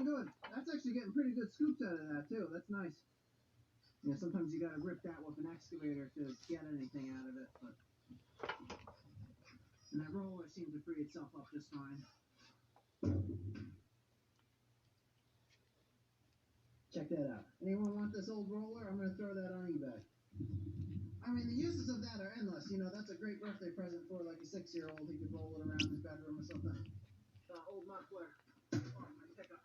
doing good. That's actually getting pretty good scoops out of that, too. That's nice. Yeah, sometimes you gotta rip that with an excavator to get anything out of it, but... And that roller seemed to free itself up just fine. Check that out. Anyone want this old roller? I'm gonna throw that on eBay. I mean, the uses of that are endless. You know, that's a great birthday present for like a 6-year-old. He could roll it around his bedroom or something. Old muffler. Oh, my pickup.